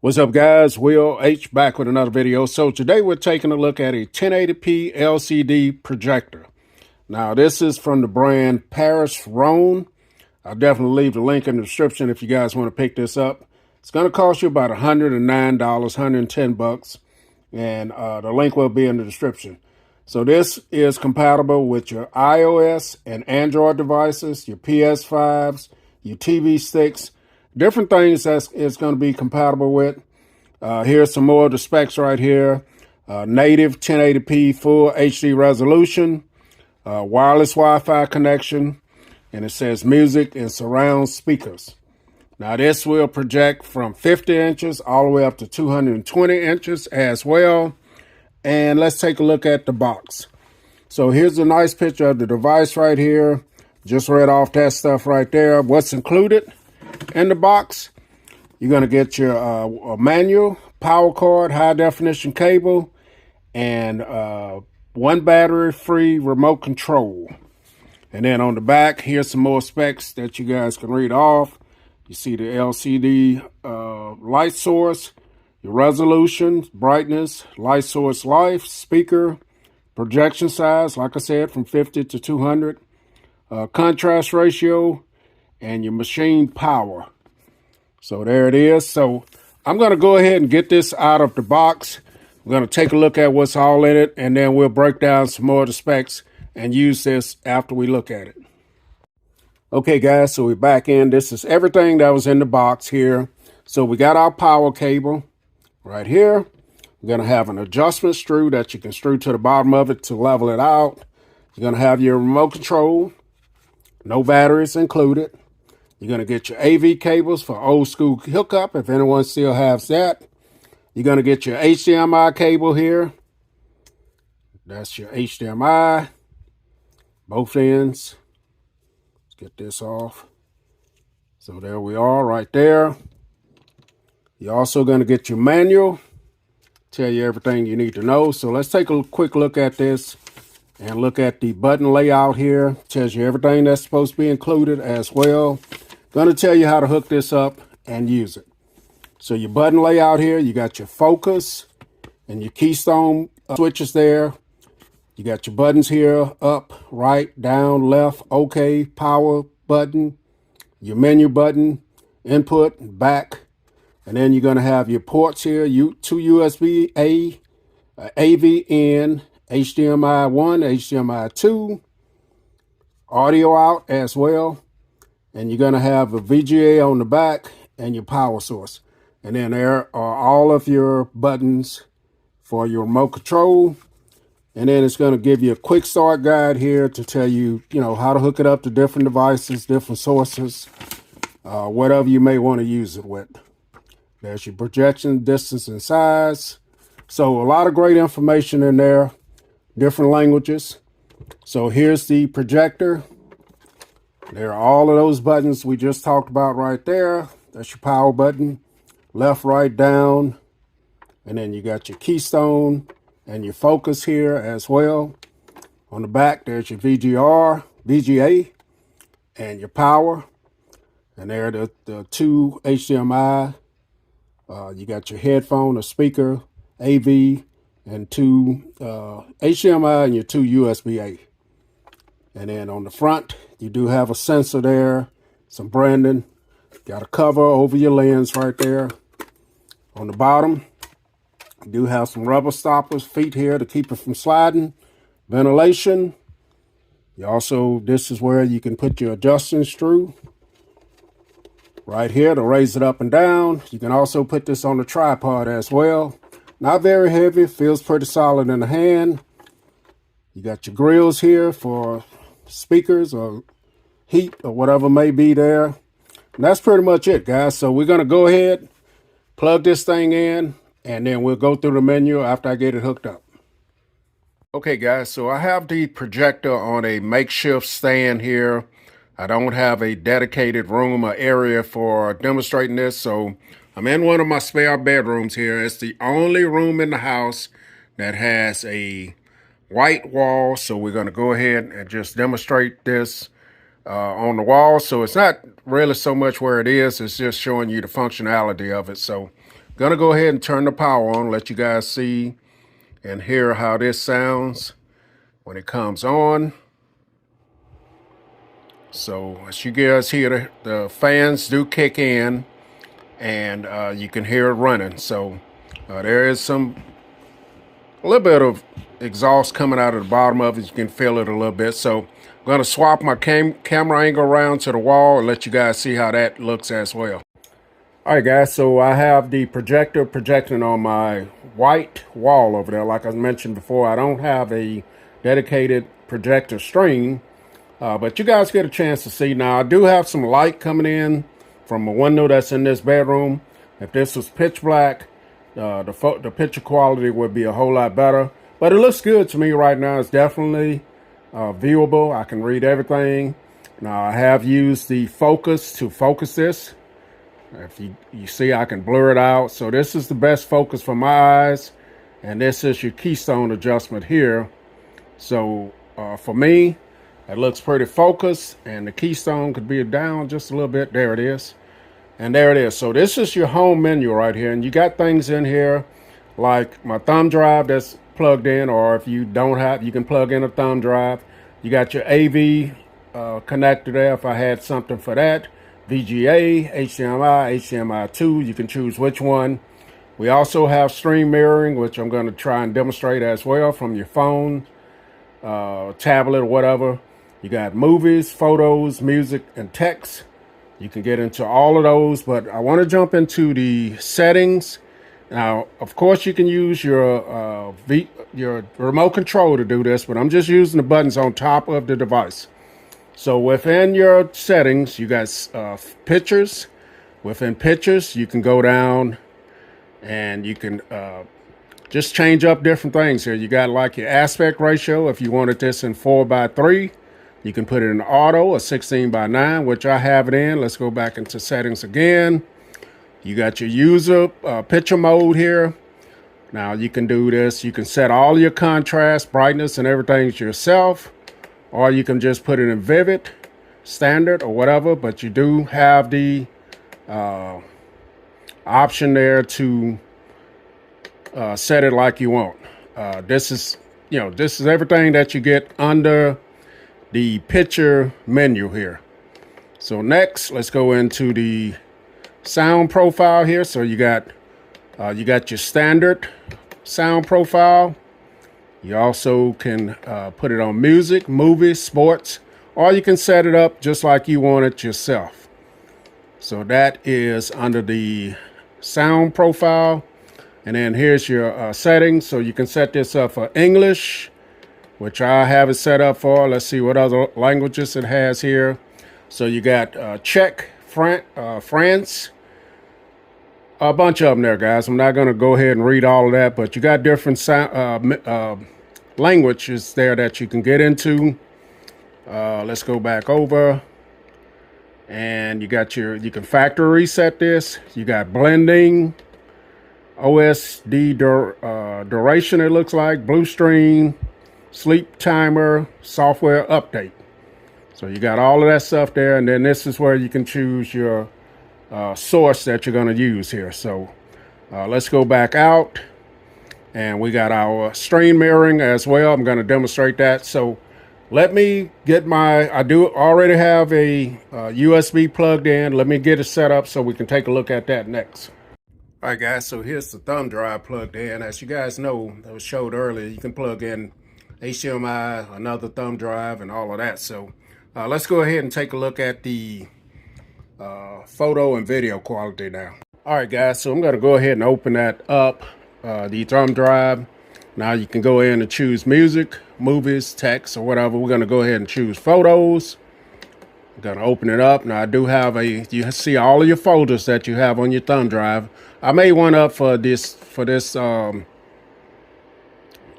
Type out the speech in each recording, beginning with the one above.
What's up, guys? Will H back with another video. So today we're taking a look at a 1080p LCD projector. Now this is from the brand Paris Rhone. I'll definitely leave the link in the description if you guys want to pick this up. It's going to cost you about $109, $110, and the link will be in the description. So this is compatible with your iOS and Android devices, your PS5s, your TV sticks, different things that it's going to be compatible with. Here's some more of the specs right here. Native 1080p full HD resolution, wireless Wi-Fi connection, and it says music and surround speakers. Now this will project from 50 inches all the way up to 220 inches as well. And let's take a look at the box. So here's a nice picture of the device right here. Just read off that stuff right there. What's included in the box? You're going to get your manual, power cord, high definition cable, and one battery-free remote control. And then on the back, here's some more specs that you guys can read off. You see the LCD light source, your resolution, brightness, light source life, speaker, projection size, like I said, from 50 to 200, contrast ratio, and your machine power. So there it is. So I'm going to go ahead and get this out of the box. We're going to take a look at what's all in it, and then we'll break down some more of the specs and use this after we look at it. Okay, guys, so we're back in. This is everything that was in the box here. So we got our power cable right here. We're going to have an adjustment screw that you can screw to the bottom of it to level it out. You're going to have your remote control, no batteries included. You're going to get your AV cables for old school hookup if anyone still has that. You're going to get your HDMI cable here. That's your HDMI. Both ends. Let's get this off. So there we are right there. You're also going to get your manual. Tell you everything you need to know. So let's take a quick look at this and look at the button layout here. Tells you everything that's supposed to be included as well. Going to tell you how to hook this up and use it. So your button layout here, you got your focus and your keystone switches there. You got your buttons here, up, right, down, left, OK, power button, your menu button, input, back. And then you're going to have your ports here, two USB-A, AV-in, HDMI 1, HDMI 2, audio out as well. And you're going to have a VGA on the back and your power source. And then there are all of your buttons for your remote control. And then it's going to give you a quick start guide here to tell you, how to hook it up to different devices, different sources, whatever you may want to use it with. There's your projection, distance, and size. So a lot of great information in there, different languages. So here's the projector. There are all of those buttons we just talked about right there. That's your power button, left, right, down. And then you got your keystone and your focus here as well. On the back, there's your VGA, and your power. And there are the two HDMI. You got your headphone, a speaker, AV, and two HDMI and your two USB-A. And then on the front, you do have a sensor there, some branding. Got a cover over your lens right there. On the bottom, you do have some rubber stoppers, feet here to keep it from sliding. Ventilation. This is where you can put your adjusting screw right here to raise it up and down. You can also put this on the tripod as well. Not very heavy, feels pretty solid in the hand. You got your grills here for speakers or heat or whatever may be there. And that's pretty much it, guys. So we're going to go ahead, plug this thing in, and then we'll go through the menu after I get it hooked up. Okay, guys, so I have the projector on a makeshift stand here. I don't have a dedicated room or area for demonstrating this, so I'm in one of my spare bedrooms here. It's the only room in the house that has a white wall, so we're going to go ahead and just demonstrate this on the wall. So it's not really so much where it is, it's just showing you the functionality of it. So Gonna go ahead and turn the power on, let you guys see and hear how this sounds when it comes on. So as you guys hear, the fans do kick in, and you can hear it running. So there is a little bit of exhaust coming out of the bottom of it. You can feel it a little bit. So I'm going to swap my camera angle around to the wall and let you guys see how that looks as well. All right, guys, so I have the projector projecting on my white wall over there. Like I mentioned before, I don't have a dedicated projector screen, but you guys get a chance to see. Now, I do have some light coming in from a window that's in this bedroom. If this was pitch black, the picture quality would be a whole lot better. But it looks good to me right now. It's definitely viewable. I can read everything. Now, I have used the focus to focus this. If you see, I can blur it out. So this is the best focus for my eyes. And this is your keystone adjustment here. So for me, it looks pretty focused. And the keystone could be down just a little bit. There it is. And there it is. So this is your home menu right here. And you got things in here like my thumb drive that's plugged in. Or if you don't have, you can plug in a thumb drive. You got your AV connector there if I had something for that. VGA, HDMI, HDMI 2, you can choose which one. We also have stream mirroring, which I'm going to try and demonstrate as well from your phone, tablet, or whatever. You got movies, photos, music, and text. You can get into all of those, but I want to jump into the settings. Now, of course, you can use your remote control to do this, but I'm just using the buttons on top of the device. So within your settings, you got pictures. Within pictures, you can go down and you can just change up different things here. You got like your aspect ratio. If you wanted this in 4:3, you can put it in auto or 16:9, which I have it in. Let's go back into settings again. You got your user picture mode here. Now you can do this. You can set all your contrast, brightness, and everything yourself. Or you can just put it in vivid, standard, or whatever. But you do have the option there to set it like you want. This is everything that you get under the picture menu here. So next, let's go into the sound profile here. So you got your standard sound profile. You also can put it on music, movies, sports, or you can set it up just like you want it yourself. So that is under the sound profile. And then here's your settings. So you can set this up for English, which I have it set up for. Let's see what other languages it has here. So you got Czech, France, a bunch of them there, guys. I'm not going to go ahead and read all of that, but you got different languages there that you can get into. Let's go back over. And you can factory reset this. You got blending, OSD duration, it looks like, blue stream, sleep timer, software update. So you got all of that stuff there. And then this is where you can choose your source that you're going to use here. So let's go back out, and we got our stream mirroring as well. I'm going to demonstrate that. So let me get I do already have a USB plugged in. Let me get it set up so we can take a look at that next. All right, guys, so here's the thumb drive plugged in. As you guys know, that was showed earlier, you can plug in HDMI, another thumb drive, and all of that. So let's go ahead and take a look at the photo and video quality now. All right, guys, so I'm going to go ahead and open that up, the thumb drive. Now you can go in and choose music, movies, text, or whatever. We're going to go ahead and choose photos. I'm going to open it up. Now I do have you see all of your folders that you have on your thumb drive. I made one up for this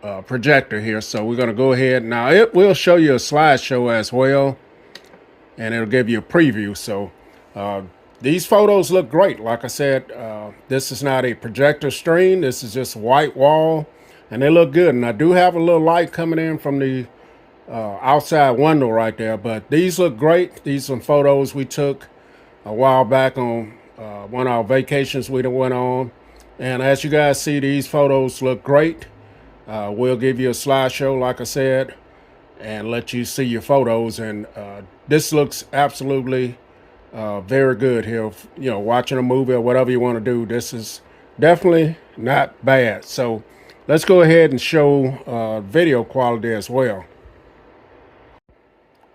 projector here. So we're going to go ahead. Now it will show you a slideshow as well, and it'll give you a preview. So these photos look great. Like I said, this is not a projector screen. This is just a white wall, and they look good. And I do have a little light coming in from the outside window right there, but these look great. These are some photos we took a while back on one of our vacations we went on. And as you guys see, these photos look great. We'll give you a slideshow, like I said, and let you see your photos. And this looks absolutely very good here. You know, watching a movie or whatever you want to do, this is definitely not bad. So let's go ahead and show video quality as well.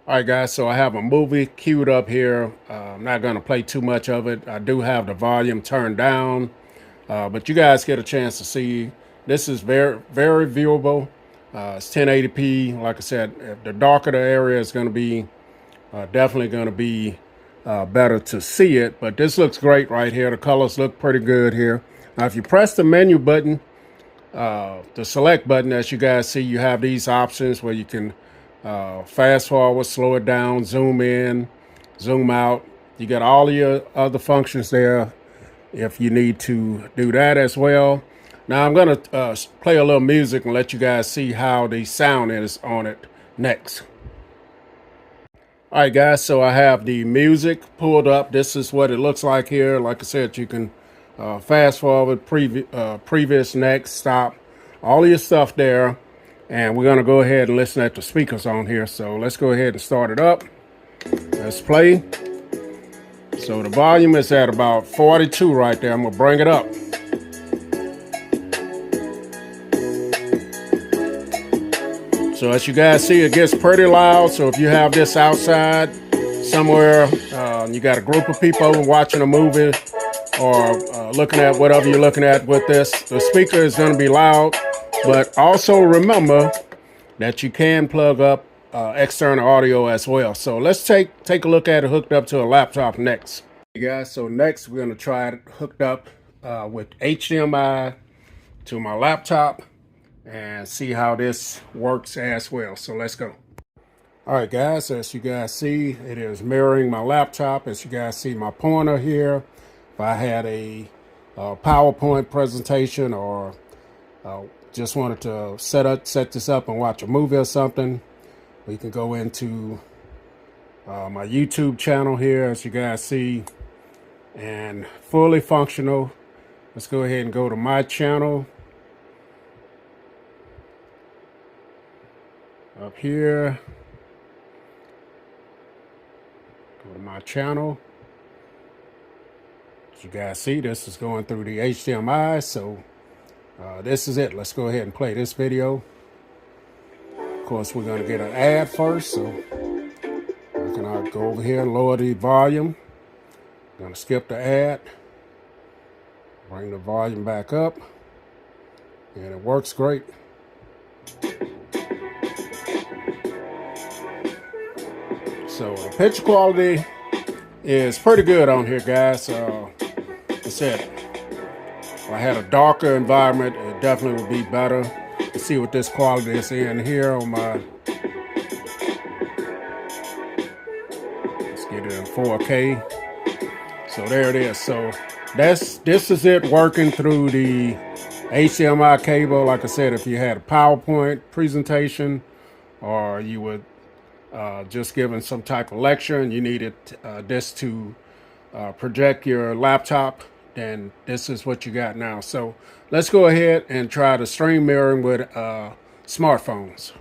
All right, guys, so I have a movie queued up here. I'm not going to play too much of it. I do have the volume turned down, but you guys get a chance to see. This is very, very viewable. It's 1080p. Like I said, the darker the area is going to be, definitely going to be better to see it. But this looks great right here. The colors look pretty good here. Now, if you press the menu button, the select button, as you guys see, you have these options where you can fast forward, slow it down, zoom in, zoom out. You got all of your other functions there if you need to do that as well. Now I'm going to play a little music and let you guys see how the sound is on it next. All right, guys, so I have the music pulled up. This is what it looks like here. Like I said, you can fast forward, previous, next, stop, all of your stuff there. And we're going to go ahead and listen at the speakers on here. So let's go ahead and start it up. Let's play. So the volume is at about 42 right there. I'm going to bring it up. So as you guys see, it gets pretty loud. So if you have this outside somewhere, you got a group of people watching a movie or looking at whatever you're looking at with this, the speaker is going to be loud. But also remember that you can plug up external audio as well. So let's take a look at it hooked up to a laptop next. Hey guys, so next we're going to try it hooked up with HDMI to my laptop and see how this works as well. So let's go. All right, guys, as you guys see, it is mirroring my laptop. As you guys see my pointer here, if I had a PowerPoint presentation or just wanted to set this up and watch a movie or something, we can go into my YouTube channel here, as you guys see, and fully functional. Let's go ahead and go to my channel. Up here, go to my channel. As you guys see, this is going through the HDMI, so this is it. Let's go ahead and play this video. Of course, we're going to get an ad first, so I can go over here and lower the volume. I'm going to skip the ad, bring the volume back up, and it works great. So the picture quality is pretty good on here, guys. Like I said, if I had a darker environment, it definitely would be better. Let's see what this quality is in here on my. Let's get it in 4K. So there it is. So this is it working through the HDMI cable. Like I said, if you had a PowerPoint presentation or you would just giving some type of lecture and you needed this to project your laptop, then this is what you got now. So let's go ahead and try the stream mirroring with smartphones.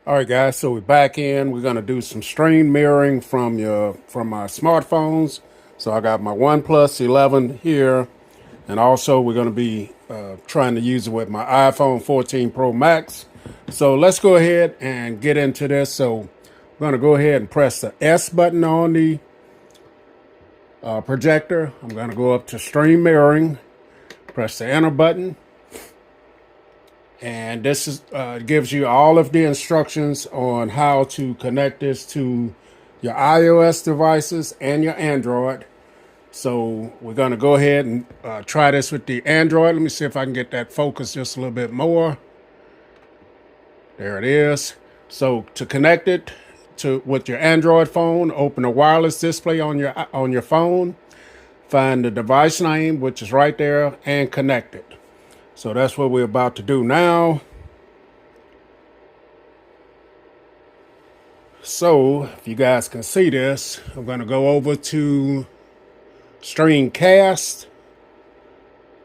All right, guys, so we're back in. We're going to do some stream mirroring from my smartphones. So I got my OnePlus 11 here, and also we're going to be trying to use it with my iPhone 14 Pro Max. So let's go ahead and get into this. So I'm going to go ahead and press the S button on the projector. I'm going to go up to stream mirroring, press the enter button. And this is gives you all of the instructions on how to connect this to your iOS devices and your Android. So we're going to go ahead and try this with the Android. Let me see if I can get that focus just a little bit more. There it is. So to connect it with your Android phone, open a wireless display on your phone, find the device name, which is right there, and connect it. So that's what we're about to do now. So if you guys can see this, I'm going to go over to Streamcast.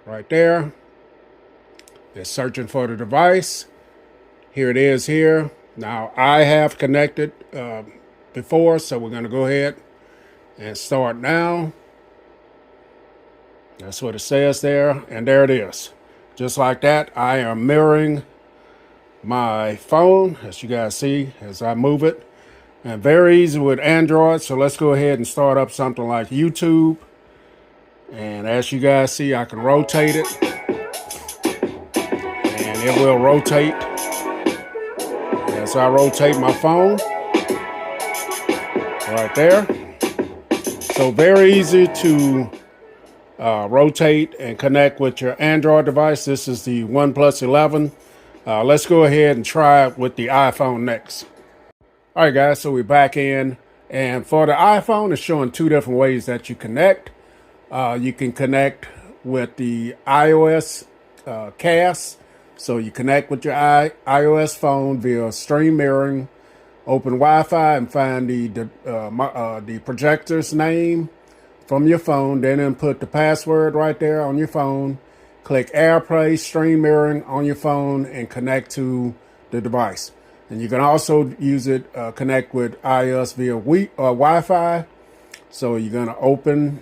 right there. It's searching for the device. Here it is here. Now I have connected before, so we're going to go ahead and start now. That's what it says there, and there it is. Just like that, I am mirroring my phone, as you guys see, as I move it. And very easy with Android, so let's go ahead and start up something like YouTube. And as you guys see, I can rotate it, and it will rotate as I rotate my phone right there. So very easy to rotate and connect with your Android device. This is the OnePlus 11. Let's go ahead and try it with the iPhone next. All right, guys, so we're back in. And for the iPhone, it's showing two different ways that you connect. You can connect with the iOS cast. So you connect with your iOS phone via stream mirroring, open Wi-Fi, and find the projector's name from your phone. Then input the password right there on your phone. Click AirPlay, stream mirroring on your phone, and connect to the device. And you can also use it, connect with iOS via Wi-Fi. So you're going to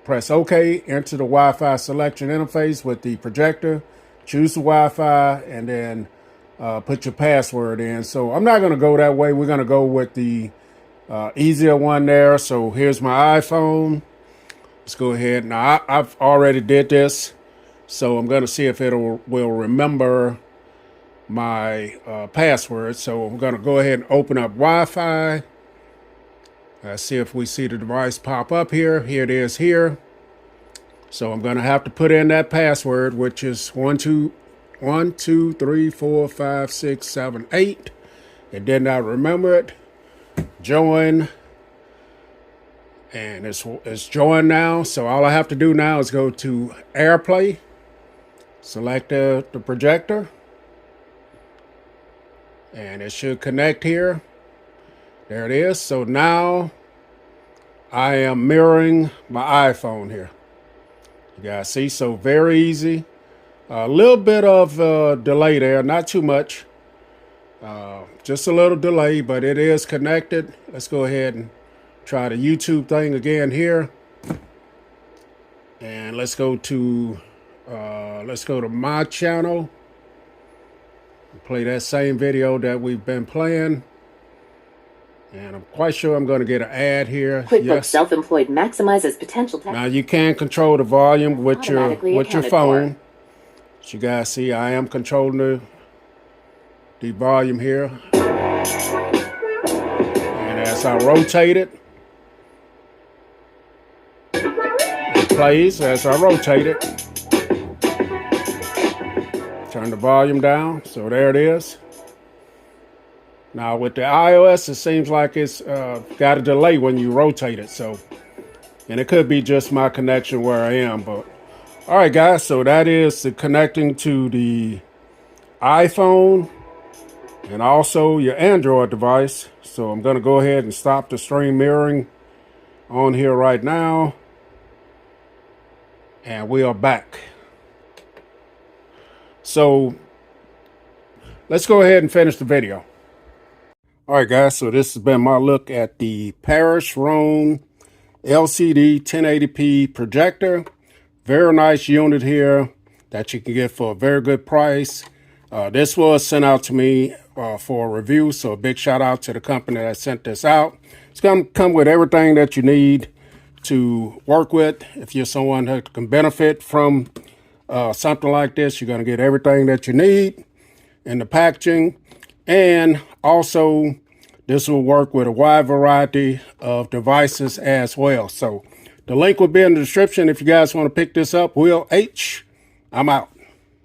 press OK, enter the Wi-Fi selection interface with the projector, choose the Wi-Fi, and then put your password in. So I'm not going to go that way. We're going to go with the easier one there. So here's my iPhone. Let's go ahead. Now, I've already did this. So I'm going to see if it will remember my password. So I'm going to go ahead and open up Wi-Fi. Let's see if we see the device pop up here. Here it is here. So I'm going to have to put in that password, which is 1 2 3 4 5 6 7 8. It did not remember it. Join. And it's joined now. So all I have to do now is go to AirPlay. Select the projector. And it should connect here. There it is. So now I am mirroring my iPhone here. You guys see, so very easy. A little bit of delay there, not too much. Just a little delay, but it is connected. Let's go ahead and try the YouTube thing again here. And let's go to my channel. Play that same video that we've been playing. And I'm quite sure I'm going to get an ad here. QuickBooks yes. Self-Employed maximizes potential tax. Now you can control the volume with your phone. As you guys see, I am controlling the volume here. And as I rotate it plays as I rotate it. Turn the volume down. So there it is. Now with the iOS, it seems like it's got a delay when you rotate it. So, and it could be just my connection where I am. But all right, guys. So that is the connecting to the iPhone and also your Android device. So I'm going to go ahead and stop the stream mirroring on here right now. And we are back. So let's go ahead and finish the video. All right, guys, so this has been my look at the Paris Rhone LCD 1080p projector. Very nice unit here that you can get for a very good price. This was sent out to me for a review, so a big shout out to the company that sent this out. It's going to come with everything that you need to work with. If you're someone who can benefit from something like this, you're going to get everything that you need in the packaging. And also, this will work with a wide variety of devices as well. So the link will be in the description if you guys want to pick this up. Will H, I'm out.